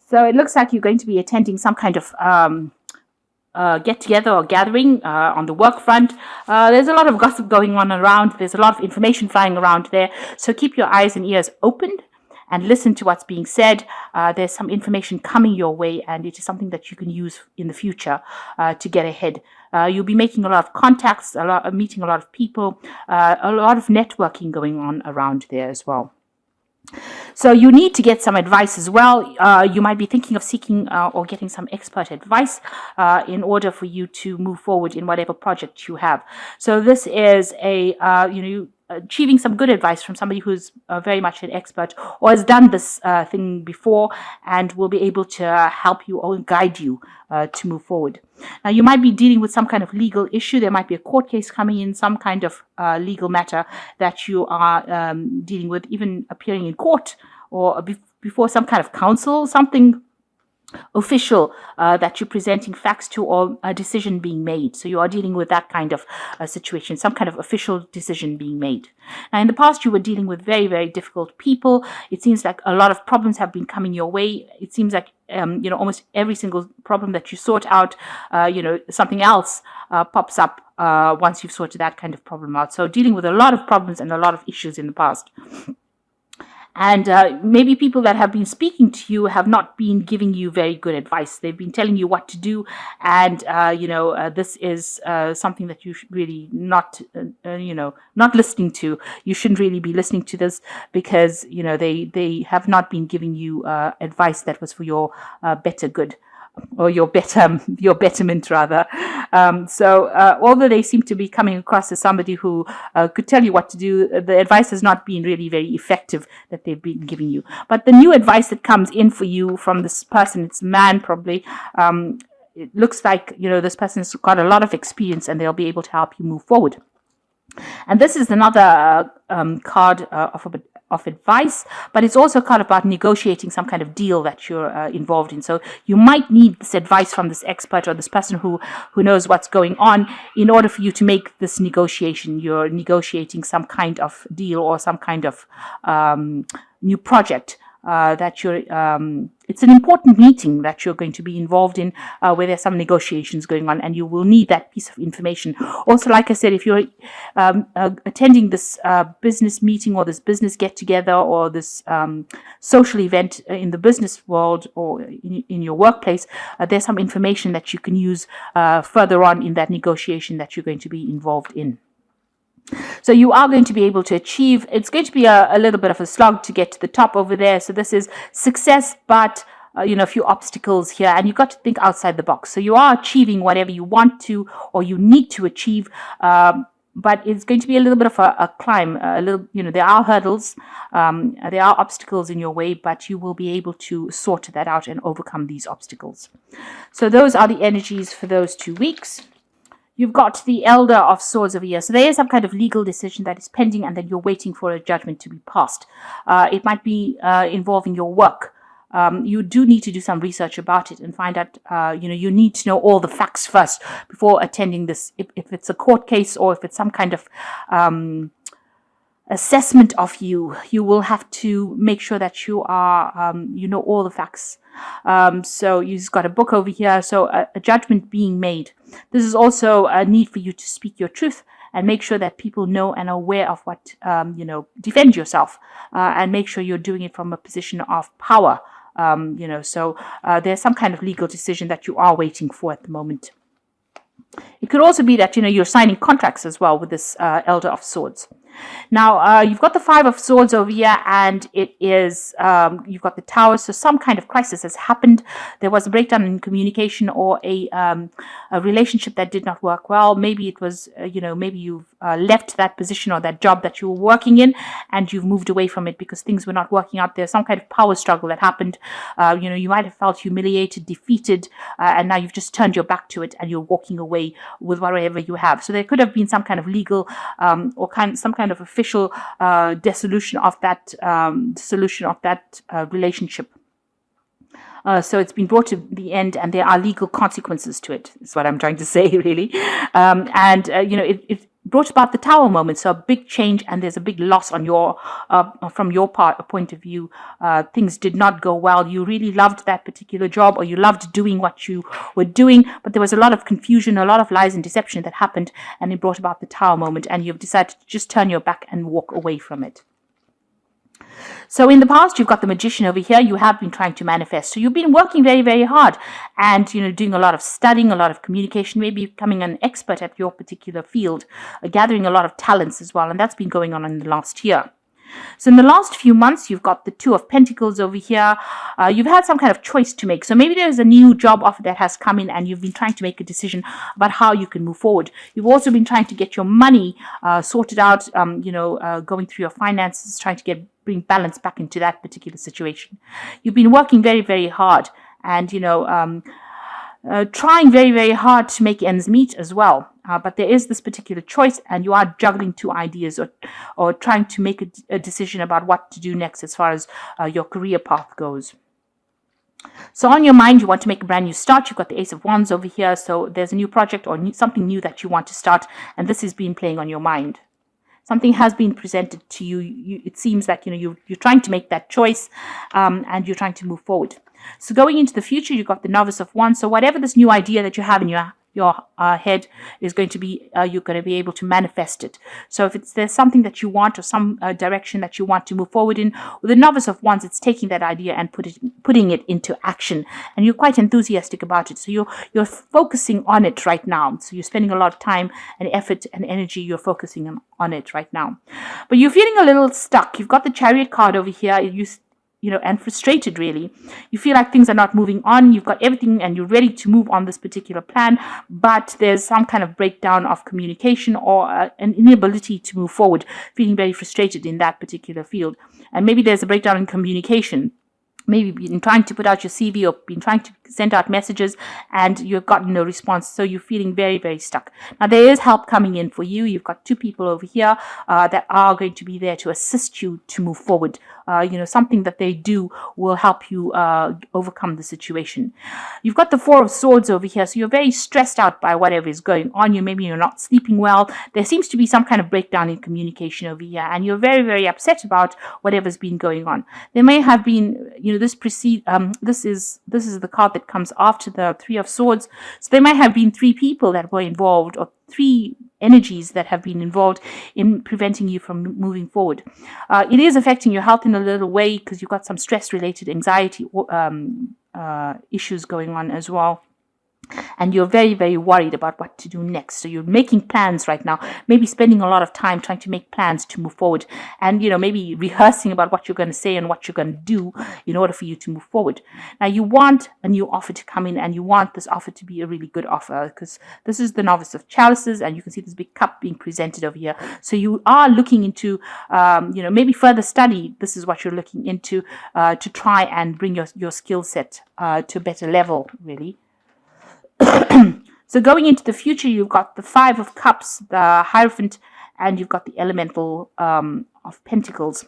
So it looks like you're going to be attending some kind of get-together or gathering on the work front. There's a lot of gossip going on around. There's a lot of information flying around there. So keep your eyes and ears open and listen to what's being said. There's some information coming your way, and it is something that you can use in the future to get ahead. You'll be making a lot of contacts, meeting a lot of people, a lot of networking going on around there as well. So you need to get some advice as well. You might be thinking of seeking or getting some expert advice in order for you to move forward in whatever project you have. So this is achieving some good advice from somebody who's very much an expert or has done this thing before and will be able to help you or guide you to move forward. Now, you might be dealing with some kind of legal issue. There might be a court case coming in, some kind of legal matter that you are dealing with, even appearing in court or before some kind of council, something official that you're presenting facts to, or a decision being made. So you are dealing with that kind of situation, some kind of official decision being made. Now, in the past, you were dealing with very, very difficult people. It seems like a lot of problems have been coming your way. It seems like almost every single problem that you sort out, something else pops up once you've sorted that kind of problem out. So dealing with a lot of problems and a lot of issues in the past. And maybe people that have been speaking to you have not been giving you very good advice. They've been telling you what to do. And, this is something that you should really not listening to. You shouldn't really be listening to this because, they have not been giving you advice that was for your better good. Or your betterment rather. Although they seem to be coming across as somebody who could tell you what to do, the advice has not been really very effective that they've been giving you. But the new advice that comes in for you from this person, it's a man probably, it looks like, this person's got a lot of experience and they'll be able to help you move forward. And this is another card of advice, but it's also kind of about negotiating some kind of deal that you're involved in. So you might need this advice from this expert or this person who knows what's going on in order for you to make this negotiation. You're negotiating some kind of deal or some kind of new project that you're it's an important meeting that you're going to be involved in where there's some negotiations going on, and you will need that piece of information. Also, like I said, if you're attending this business meeting or this business get-together or this social event in the business world or in your workplace, there's some information that you can use further on in that negotiation that you're going to be involved in. So you are going to be able to achieve, it's going to be a little bit of a slog to get to the top over there. So this is success, but a few obstacles here, and you've got to think outside the box. So you are achieving whatever you want to or you need to achieve, but it's going to be a little bit of a climb. There are hurdles, there are obstacles in your way, but you will be able to sort that out and overcome these obstacles. So those are the energies for those 2 weeks. You've got the Elder of Swords over here. So there is some kind of legal decision that is pending, and then you're waiting for a judgment to be passed. It might be involving your work. You do need to do some research about it and find out, you need to know all the facts first before attending this. If it's a court case or if it's some kind of assessment of you will have to make sure that you are, know all the facts. So you've got a book over here. So a judgment being made. This is also a need for you to speak your truth and make sure that people know and are aware of what, defend yourself, and make sure you're doing it from a position of power. So there's some kind of legal decision that you are waiting for at the moment. It could also be that, you're signing contracts as well with this Elder of Swords. Now, you've got the Five of Swords over here, and it is, you've got the Tower, so some kind of crisis has happened. There was a breakdown in communication or a relationship that did not work well. Maybe it was, maybe you've left that position or that job that you were working in, and you've moved away from it because things were not working out. There's some kind of power struggle that happened. You might have felt humiliated, defeated, and now you've just turned your back to it, and you're walking away with whatever you have. So there could have been some kind of legal or some kind of official dissolution of that relationship. So it's been brought to the end, and there are legal consequences to it. Is what I'm trying to say, really. brought about the Tower moment. So a big change, and there's a big loss on your from your point of view. Things did not go well. You really loved that particular job, or you loved doing what you were doing, but there was a lot of confusion, a lot of lies and deception that happened, and it brought about the Tower moment, and you've decided to just turn your back and walk away from it. So in the past, you've got the Magician over here. You have been trying to manifest. So you've been working very, very hard, and doing a lot of studying, a lot of communication, maybe becoming an expert at your particular field, gathering a lot of talents as well. And that's been going on in the last year. So in the last few months, you've got the Two of Pentacles over here. You've had some kind of choice to make. So maybe there's a new job offer that has come in, and you've been trying to make a decision about how you can move forward. You've also been trying to get your money sorted out, going through your finances, trying to bring balance back into that particular situation. You've been working very, very hard, and trying very, very hard to make ends meet as well. But there is this particular choice, and you are juggling two ideas, or trying to make a decision about what to do next as far as your career path goes. So on your mind, you want to make a brand new start. You've got the Ace of Wands over here. So there's a new project or something new that you want to start, and this has been playing on your mind. Something has been presented to you. It seems like you're trying to make that choice, and you're trying to move forward. So going into the future, you've got the Novice of Wands. So whatever this new idea that you have in your head is going to be, you're going to be able to manifest it. So if there's something that you want, or some direction that you want to move forward in, with the Novice of Wands, it's taking that idea and putting it into action, and you're quite enthusiastic about it. So you're focusing on it right now. So you're spending a lot of time and effort and energy. You're focusing on it right now, but you're feeling a little stuck. You've got the Chariot card over here. And frustrated, really. You feel like things are not moving on. You've got everything and you're ready to move on this particular plan, but there's some kind of breakdown of communication, or an inability to move forward, feeling very frustrated in that particular field. And maybe there's a breakdown in communication. Maybe you've been trying to put out your CV, or been trying to send out messages, and you've gotten no response. So you're feeling very, very stuck. Now, there is help coming in for you. You've got two people over here that are going to be there to assist you to move forward. Something that they do will help you overcome the situation. You've got the Four of Swords over here. So you're very stressed out by whatever is going on. Maybe you're not sleeping well. There seems to be some kind of breakdown in communication over here, and you're very, very upset about whatever's been going on. There may have been, this is the card that comes after the Three of Swords. So there might have been three people that were involved, or three energies that have been involved in preventing you from moving forward. It is affecting your health in a little way, because you've got some stress-related anxiety issues going on as well. And you're very, very worried about what to do next. So you're making plans right now, maybe spending a lot of time trying to make plans to move forward, and maybe rehearsing about what you're going to say and what you're going to do in order for you to move forward. Now, you want a new offer to come in, and you want this offer to be a really good offer, because this is the Novice of Chalices, and you can see this big cup being presented over here. So you are looking into maybe further study. This is what you're looking into, to try and bring your skill set to a better level, really. So going into the future, you've got the Five of Cups, the Hierophant, and you've got the Elemental of Pentacles.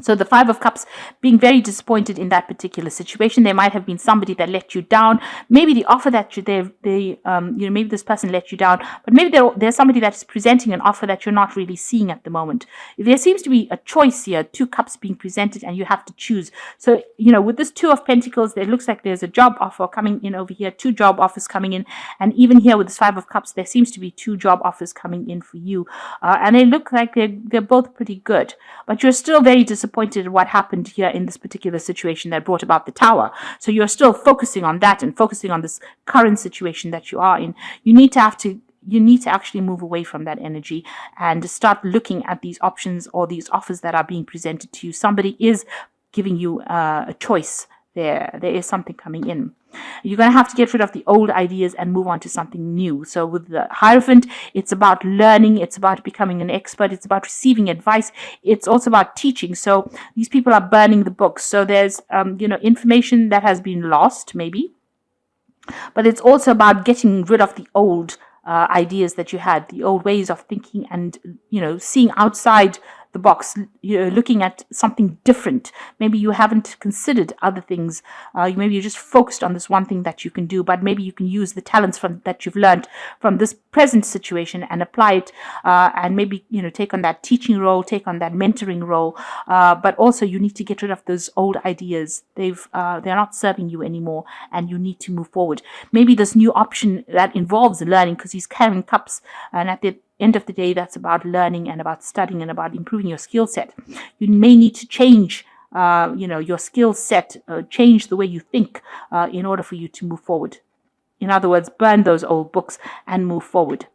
So the Five of Cups, being very disappointed in that particular situation. There might have been somebody that let you down. Maybe the offer that maybe this person let you down, but maybe there's somebody that's presenting an offer that you're not really seeing at the moment. There seems to be a choice here, two cups being presented, and you have to choose. So, with this Two of Pentacles, it looks like there's a job offer coming in over here, two job offers coming in. And even here with this Five of Cups, there seems to be two job offers coming in for you. And they look like they're both pretty good, but you're still very disappointed at what happened here in this particular situation that brought about the Tower. So you're still focusing on that and focusing on this current situation that you are in. You need to actually move away from that energy and start looking at these options or these offers that are being presented to you. Somebody is giving you a choice there. There is something coming in. You're going to have to get rid of the old ideas and move on to something new. So with the Hierophant, it's about learning. It's about becoming an expert. It's about receiving advice. It's also about teaching. So these people are burning the books. So there's, information that has been lost, maybe. But it's also about getting rid of the old ideas that you had, the old ways of thinking, and, seeing outside the box, looking at something different. Maybe you haven't considered other things. Maybe you're just focused on this one thing that you can do, but maybe you can use the talents that you've learned from this present situation and apply it, and maybe take on that teaching role, take on that mentoring role. But also you need to get rid of those old ideas. They're not serving you anymore, and you need to move forward. Maybe this new option that involves learning, because he's carrying cups, and at the end of the day, that's about learning and about studying and about improving your skill set. You may need to change your skill set, change the way you think, in order for you to move forward. In other words, burn those old books and move forward.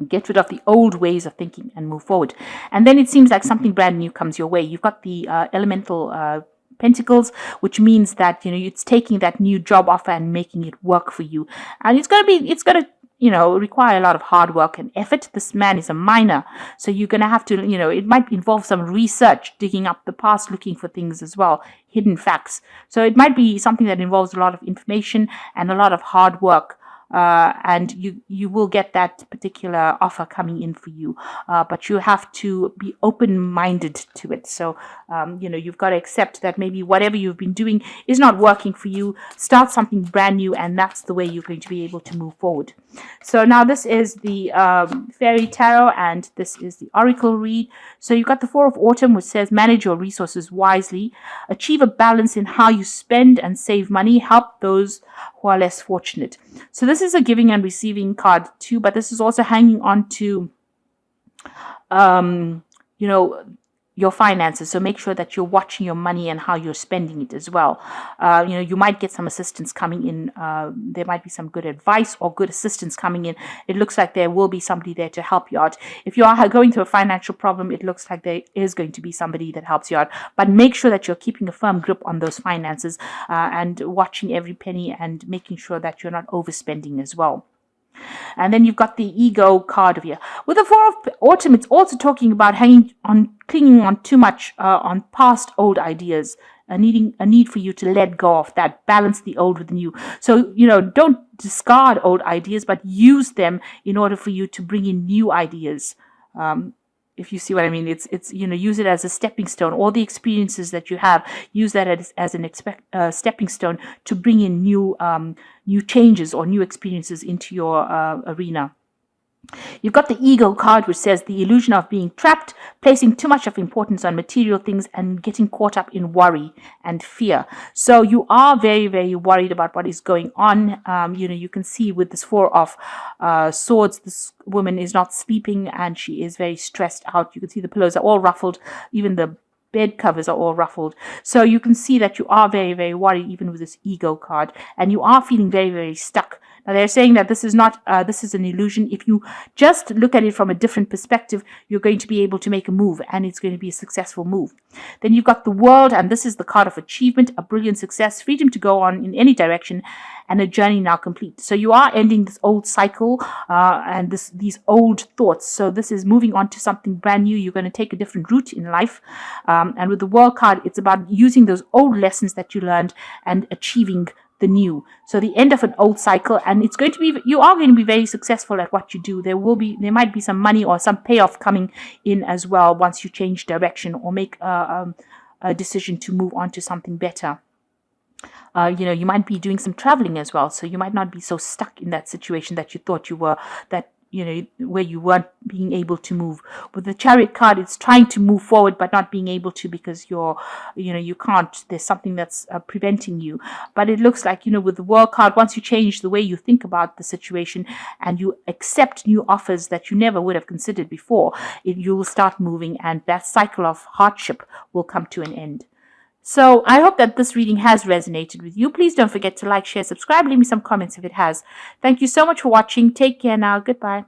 Get rid of the old ways of thinking and move forward. And then it seems like something brand new comes your way. You've got the elemental Pentacles, which means that it's taking that new job offer and making it work for you. And it's going to require a lot of hard work and effort. This man is a miner, so you're going to have to, it might involve some research, digging up the past, looking for things as well, hidden facts. So it might be something that involves a lot of information and a lot of hard work. And you will get that particular offer coming in for you, but you have to be open-minded to it. So you've got to accept that maybe whatever you've been doing is not working for you. Start something brand new, and that's the way you're going to be able to move forward. So now this is the Fairy Tarot, and this is the Oracle read. So you've got the Four of Autumn, which says manage your resources wisely, achieve a balance in how you spend and save money, help those who are less fortunate. So this is a giving and receiving card too, but this is also hanging on to your finances. So make sure that you're watching your money and how you're spending it as well. You might get some assistance coming in. There might be some good advice or good assistance coming in. It looks like there will be somebody there to help you out. If you are going through a financial problem, it looks like there is going to be somebody that helps you out. But make sure that you're keeping a firm grip on those finances, and watching every penny and making sure that you're not overspending as well. And then you've got the Ego card of here. With the Four of Autumn, it's also talking about clinging on too much on past old ideas, a need for you to let go of that, balance the old with the new. So, don't discard old ideas, but use them in order for you to bring in new ideas. If you see what I mean, it's use it as a stepping stone. All the experiences that you have, use that as an stepping stone to bring in new changes or new experiences into your arena. You've got the Ego card, which says the illusion of being trapped, placing too much of importance on material things, and getting caught up in worry and fear. So you are very, very worried about what is going on. You can see with this Four of Swords, this woman is not sleeping and she is very stressed out. You can see the pillows are all ruffled, even the bed covers are all ruffled. So you can see that you are very, very worried, even with this Ego card, and you are feeling very, very stuck. Now, they're saying that this is not, this is an illusion. If you just look at it from a different perspective, you're going to be able to make a move, and it's going to be a successful move. Then you've got the World, and this is the card of achievement, a brilliant success, freedom to go on in any direction, and a journey now complete. So you are ending this old cycle and these old thoughts. So this is moving on to something brand new. You're going to take a different route in life. And with the World card, it's about using those old lessons that you learned and achieving the new. So the end of an old cycle, and it's going to be, you are going to be very successful at what you do. There might be some money or some payoff coming in as well once you change direction or make a decision to move on to something better. You might be doing some traveling as well, so you might not be so stuck in that situation that you thought you were, where you weren't being able to move. With the Chariot card, it's trying to move forward but not being able to because you can't. There's something that's preventing you. But it looks like, with the World card, once you change the way you think about the situation and you accept new offers that you never would have considered before, you will start moving, and that cycle of hardship will come to an end. So I hope that this reading has resonated with you. Please don't forget to like, share, subscribe, leave me some comments if it has. Thank you so much for watching. Take care now. Goodbye.